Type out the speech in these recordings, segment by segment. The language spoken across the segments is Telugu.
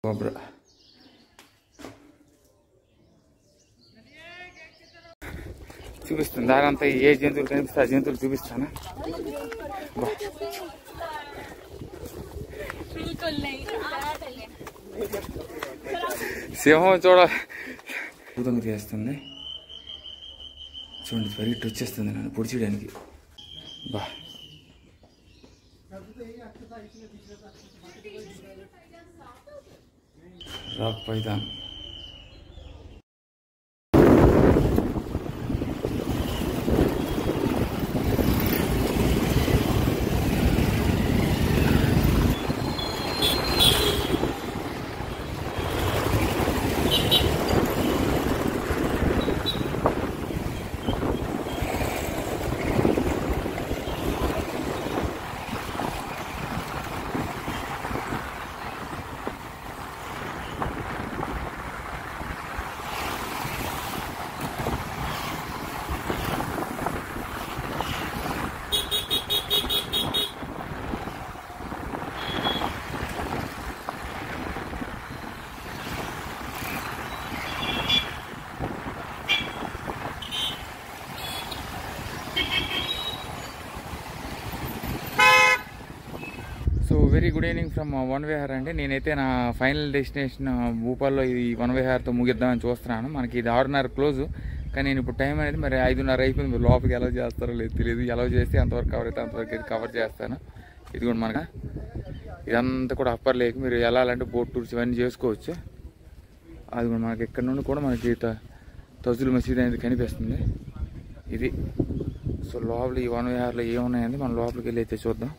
కోబ్రా చూపిస్తుంది దారంతా ఏ జంతువులు కనిపిస్తే ఆ జంతువులు చూపిస్తాను. సింహం చూడగా చేస్తుంది చూడండి, పరిగెట్టి వచ్చేస్తుంది నన్ను పొడిచేయడానికి. బా rock Python very good evening from one Vihar అండి. నేనైతే నా ఫైనల్ డెస్టినేషన్ భూపాల్లో ఈ వన్ విహార్తో ముగిద్దామని చూస్తున్నాను. మనకి ఇది 6:30 క్లోజ్, కానీ నేను ఇప్పుడు టైం అనేది మరి 5:30 అయిపోయింది. లోపలికి ఎలా చేస్తారో లేదు తెలియదు. ఎలా చేస్తే అంతవరకు కవర్ అయితే అంతవరకు ఇది కవర్ చేస్తాను. ఇది కూడా మనకు ఇదంతా కూడా అప్పర్ లేక్. మీరు వెళ్ళాలంటే బోట్ టూర్స్ ఇవన్నీ చేసుకోవచ్చు. అది కూడా మనకి ఇక్కడ నుండి కూడా మనకి తజుల్ మసీద్ అనేది కనిపిస్తుంది. ఇది సో లోపల ఈ వన్ విహార్లో ఏమున్నాయండి మనం లోపలికి వెళ్ళి అయితే చూద్దాం.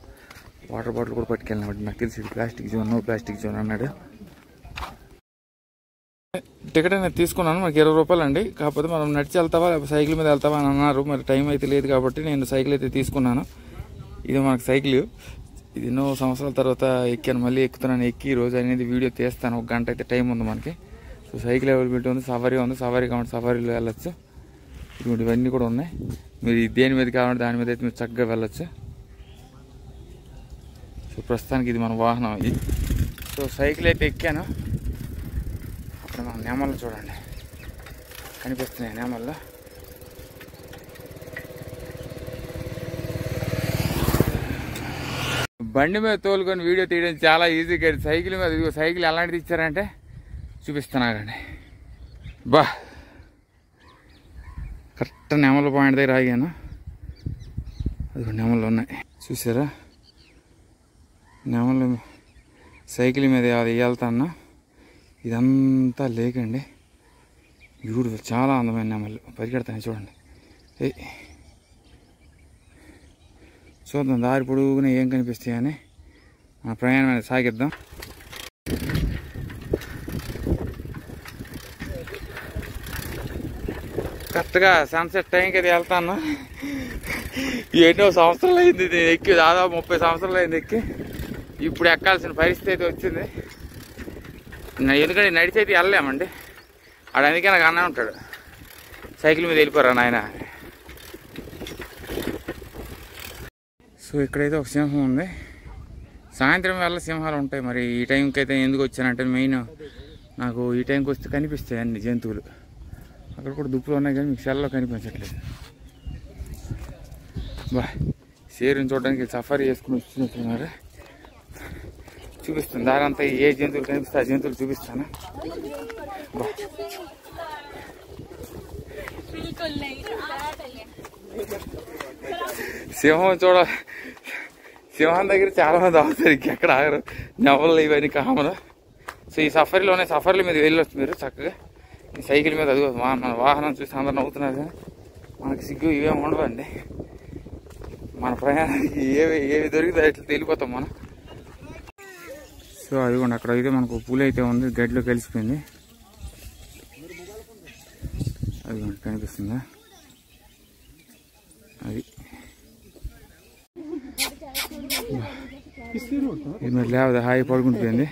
వాటర్ బాటిల్ కూడా పట్టుకెళ్ళినప్పుడు నాకు తెలిసి ఇది plastic zone, no plastic zone అన్నాడు. టికెట్ అనేది తీసుకున్నాను, మనకి 20 రూపాయలు అండి. కాకపోతే మనం నడిచి వెళ్తావా లేకపోతే సైకిల్ మీద వెళ్తావా అని అన్నారు. మరి టైం అయితే లేదు కాబట్టి నేను సైకిల్ అయితే తీసుకున్నాను. ఇది మనకు సైకిల్, ఇది ఎన్నో సంవత్సరాల తర్వాత ఎక్కాను, మళ్ళీ ఎక్కుతున్నాను. ఎక్కి ఈరోజు అనేది వీడియో తీస్తాను. 1 గంట అయితే టైం ఉంది మనకి. సో సైకిల్ అవైలబిలిటీ ఉంది, సఫారీ ఉంది. సఫారీ కాబట్టి సఫారీలో వెళ్ళొచ్చు. ఇవన్నీ కూడా ఉన్నాయి. మీరు దేని మీద కావాలంటే దాని మీద అయితే మీరు చక్కగా వెళ్ళొచ్చు. సో ప్రస్తుతానికి ఇది మన వాహనం. ఇది సో సైకిల్ అయితే ఎక్కాను. అక్కడ మన నేమల్లో చూడండి కనిపిస్తున్నాయి. నేమల్లో బండి మీద తోలుకొని వీడియో తీయడం చాలా ఈజీగా. సైకిల్ మీద సైకిల్ ఎలాంటిది ఇచ్చారంటే చూపిస్తున్నారండి. బా కరెక్ట్ నెమల పాయింట్ దగ్గర ఆగాను. అది నెమలు ఉన్నాయి చూసారా. నెమలు సైకిల్ మీద అది వెళ్తాను. ఇదంతా లేకండి. బ్యూటిఫుల్, చాలా అందమైన నెమలు పరిగెడతాయి చూడండి. చూద్దాం దారి పొడుగునే ఏం కనిపిస్తాయని మన ప్రయాణం అనేది సాగిద్దాం. కరెక్ట్గా సన్సెట్ టైంకి అది వెళ్తాను. ఎన్నో సంవత్సరాలు అయింది ఇది ఎక్కి, దాదాపు 30 సంవత్సరాలు అయింది ఎక్కి. ఇప్పుడు ఎక్కాల్సిన పరిస్థితి అయితే వచ్చింది. ఎందుకంటే నడిచి అయితే వెళ్ళలేమండి. ఆడు అందుకే నాకు అన్న ఉంటాడు, సైకిల్ మీద వెళ్ళిపోరా నాయన. సో ఇక్కడైతే ఒక సింహం ఉంది. సాయంత్రం వేళ సింహాలు ఉంటాయి. మరి ఈ టైంకి అయితే ఎందుకు వచ్చానంటే మెయిన్ నాకు ఈ టైంకి వస్తే కనిపిస్తాయి అన్ని జంతువులు. అక్కడ కూడా దుప్పులు ఉన్నాయి కానీ మీకు సెల్లో కనిపించట్లేదు. బా షేరుని చూడడానికి సఫారీ చేసుకుని వస్తున్నారు. చూపిస్తుంది దారంతా ఏ జంతువులు కనిపిస్తే ఆ జంతువులు చూపిస్తాను. బా సింహం దగ్గర చాలా మంది అవుతారు, ఇంకెక్కడ ఆగరు. నెవలు ఇవన్నీ కామలు. సో ఈ సఫారీల మీద వెళ్ళొచ్చు మీరు చక్కగా. ఈ సైకిల్ మీద అది మన వాహనం చూసి అందరు నవ్వుతున్నారు కానీ మనకి సిగ్గు ఇవేమి ఉండవండి. మన ప్రయాణానికి ఏవి దొరికితే అట్లా వెళ్ళిపోతాం మనం. సో అదిగోండి అక్కడ అయితే మనకు పూలు అయితే ఉంది, గడ్డిలో కలిసిపోయింది. అదిగోండి కనిపిస్తుందా అది. ఇది మరి లేవదా హాయి పడుకుంటుపోయింది.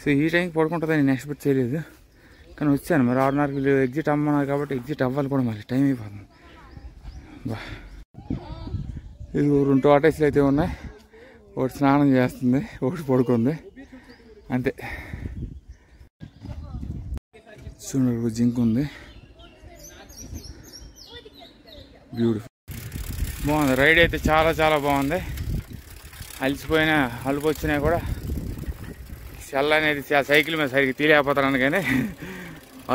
సో ఈ టైంకి పడుకుంటుందని నేను ఎక్స్పెక్ట్ చేయలేదు, కానీ వచ్చాను. మరి 6:30కి ఎగ్జిట్ అమ్మన్నారు కాబట్టి ఎగ్జిట్ అవ్వాలి కూడా, మరి టైం అయిపోతుంది. బా ఇది 2 టార్టాయిస్లు అయితే ఉన్నాయి. ఒకటి స్నానం చేస్తుంది, ఒకటి పడుకుంది అంతే. చూడండి జింక్ ఉంది, బ్యూటిఫుల్, బాగుంది. రైడ్ అయితే చాలా చాలా బాగుంది. అలసిపోయినా అలుపు వచ్చినా కూడా సెల్ అనేది సైకిల్ మీద సరిగ్గా తీలేకపోతాను కానీ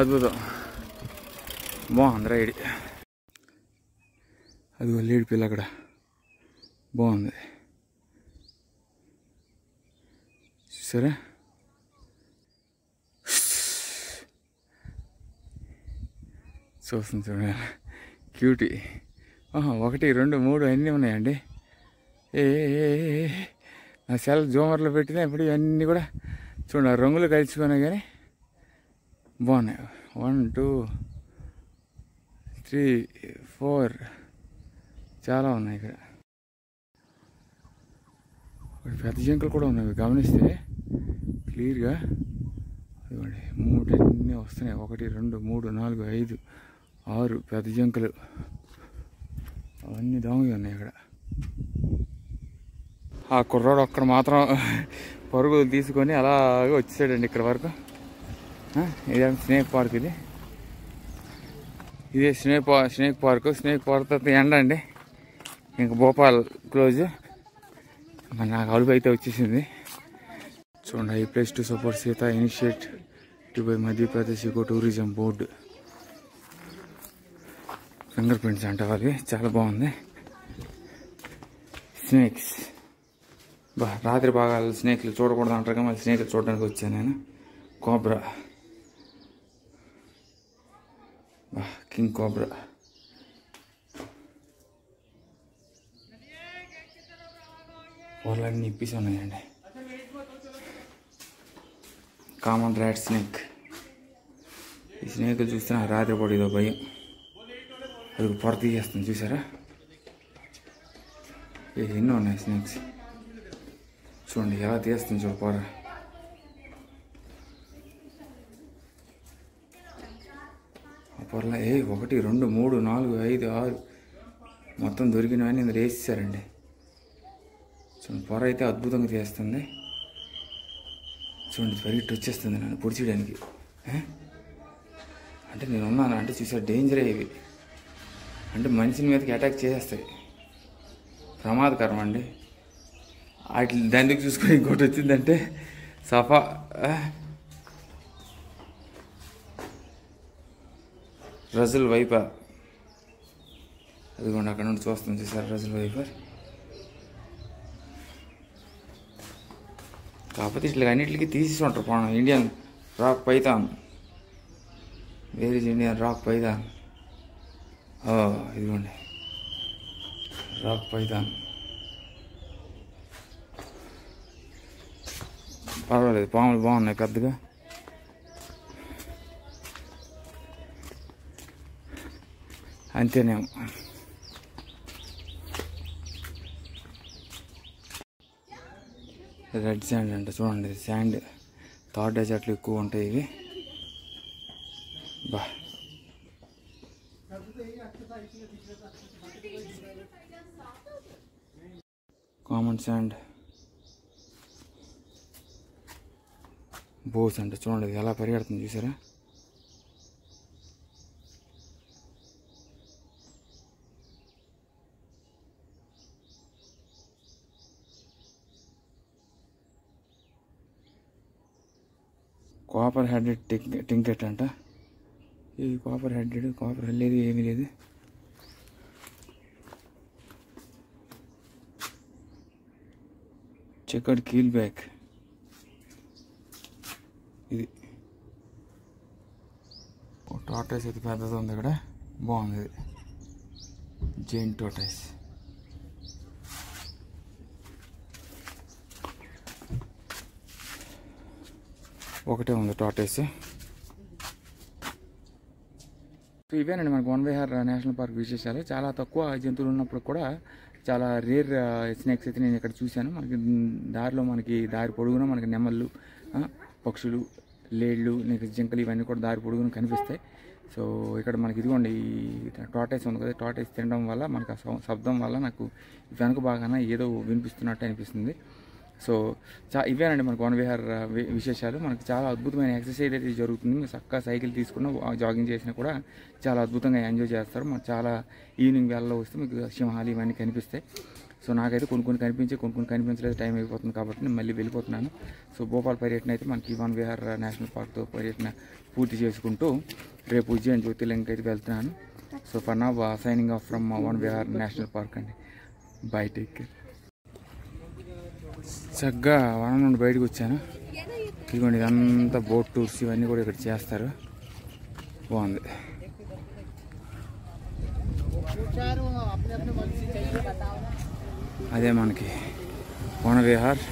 అద్భుతం, బాగుంది రైడ్. అది లేడి పిల్ల అక్కడ బాగుంది చూసారా. చూస్తుంది చూడ క్యూటీ. 1 2 3 అన్నీ ఉన్నాయండి. నా సెల్ జూమర్లో పెట్టినా ఇప్పుడు ఇవన్నీ కూడా చూడండి రంగులు కలిసిపోయినాయి కానీ బాగున్నాయి. 1 2 3 4 చాలా ఉన్నాయి ఇక్కడ. పెద్ద జింకలు కూడా ఉన్నాయి గమనిస్తే క్లియర్గా. అదిగోండి 3 అన్నీ వస్తున్నాయి. 1 2 3 4 5 6 పెద్ద జింకలు అవన్నీ దొంగ ఉన్నాయి ఇక్కడ. ఆ కుర్రాడు ఒక్కడ మాత్రం పరుగులు తీసుకొని అలాగే వచ్చేసాడండి ఇక్కడ వరకు. ఇదే స్నేక్ పార్క్, ఇదే స్నేక్ పార్క్. స్నేక్ పార్క్ తర్వాత ఎండ అండి, ఇంకా భోపాల్ క్లోజ్. మరి నాకు అలుపు అయితే వచ్చేసింది. చూడండి, ఈ place to support Sita initiative by Madhya Pradesh eco tourism board. Finger prints అంట అవి, చాలా బాగుంది. స్నేక్స్ రాత్రి భాగాలు స్నేక్లు చూడకూడదు అంటారు కానీ మళ్ళీ స్నేక్లు చూడడానికి వచ్చాను నేను. Cobra, king cobra. వాళ్ళన్నీ ఇప్పిసి ఉన్నాయండి. Common rat snake. ఈ స్నేక్లు చూస్తే నాకు రాత్రి పూట ఇదో భయం. అది పొర తీసేస్తుంది చూసారా. ఎన్నో ఉన్నాయి స్నేక్స్, చూడండి ఎలా తీస్తుంది చూడు పొర. ఆ పొరలో 1 2 3 4 5 6 మొత్తం దొరికినవన్నీ ఇందులో వేసేసారండి. చూడండి పొర అయితే అద్భుతంగా తీస్తుంది. చూడండి పరిగెట్టి వచ్చేస్తుంది నన్ను పొడిచేయడానికి. అంటే నేను ఉన్నాను అంటే చూసా, డేంజరే ఇవి. అంటే మనిషిని మీదకి అటాక్ చేసేస్తాయి, ప్రమాదకరం అండి. వాటి దానికి చూసుకొని ఇంకోటి వచ్చిందంటే సఫా. రజల్ వైపర్, అదిగోండి అక్కడ నుండి చూస్తాం చూసారు రజల్ వైపర్. కాకపోతే ఇట్లా అన్నింటికి తీసేసి ఉంటారు పోవడం. Indian rock Python, where is Indian rock Python. ఇదిగోండి రాక్ పైథాన్. పర్వాలేదు, పాములు బాగున్నాయి పెద్దగా. అంతేనేమో. రెడ్ శాండ్ అంట చూడండి, శాండ్ థర్డ్ డెజర్ట్లు ఎక్కువ ఉంటాయి ఇవి. బా కామన్ శాండ్. బోస్ అంట చూడండి ఎలా పరిగెడుతుంది చూసారా. కాపర్ హెడెడ్ టింకెట్ అంట. ఇది కాపర్ హెడెడ్, కాపర్ లేదు ఏమీ లేదు. చెక్కడ్ కీల్ బ్యాక్. ఇది టార్టాయిస్ అయితే పెద్దది ఉంది ఇక్కడ, బాగుంది. ఇది జైన్ టార్టాయిస్. ఒకటే ఉంది టార్టాయిస్. ఇవేనండి మనకు వన్ విహార్ నేషనల్ పార్క్ విశేషాలు. చాలా తక్కువ జంతువులు ఉన్నప్పుడు కూడా చాలా రేర్ స్నేక్స్ అయితే నేను ఇక్కడ చూశాను. మనకి దారిలో మనకి దారి పొడుగున మనకి నెమళ్ళు, పక్షులు, లేళ్ళు, నీకు జింకలు ఇవన్నీ కూడా దారి పొడుగున కనిపిస్తాయి. సో ఇక్కడ మనకి ఇదిగోండి ఈ టార్టైస్ ఉంది కదా, టార్టైస్ తినడం వల్ల మనకు ఆ శబ్దం వల్ల నాకు వెనక బాగానే ఏదో వినిపిస్తున్నట్టు అనిపిస్తుంది. సో ఇవేనండి మనకు వన విహార్ విశేషాలు. మనకి చాలా అద్భుతమైన ఎక్సర్సైజ్ అయితే జరుగుతుంది. మీరు చక్కగా సైకిల్ తీసుకున్న జాగింగ్ చేసినా కూడా చాలా అద్భుతంగా ఎంజాయ్ చేస్తారు. మనకు చాలా ఈవినింగ్ వేళలో వస్తే మీకు సింహాలు ఇవన్నీ కనిపిస్తాయి. సో నాకైతే కొన్ని కనిపించి కొన్ని కనిపించలేదు, టైం అయిపోతుంది కాబట్టి నేను మళ్ళీ వెళ్ళిపోతున్నాను. సో భోపాల్ పర్యటన అయితే మనకి వన విహార్ నేషనల్ పార్క్తో పర్యటన పూర్తి చేసుకుంటూ రేపు ఉజ్జయిన్ జ్యోతిర్లింగకి అయితే వెళ్తున్నాను. So for now signing off from వన విహార్ నేషనల్ పార్క్ అండి. By, take care. చక్కగా వనం నుండి బయటకు వచ్చాను. ఇదిగోండి ఇదంతా బోట్ టూర్స్ ఇవన్నీ కూడా ఇక్కడ చేస్తారు. బాగుంది. అదే మనకి వన విహార్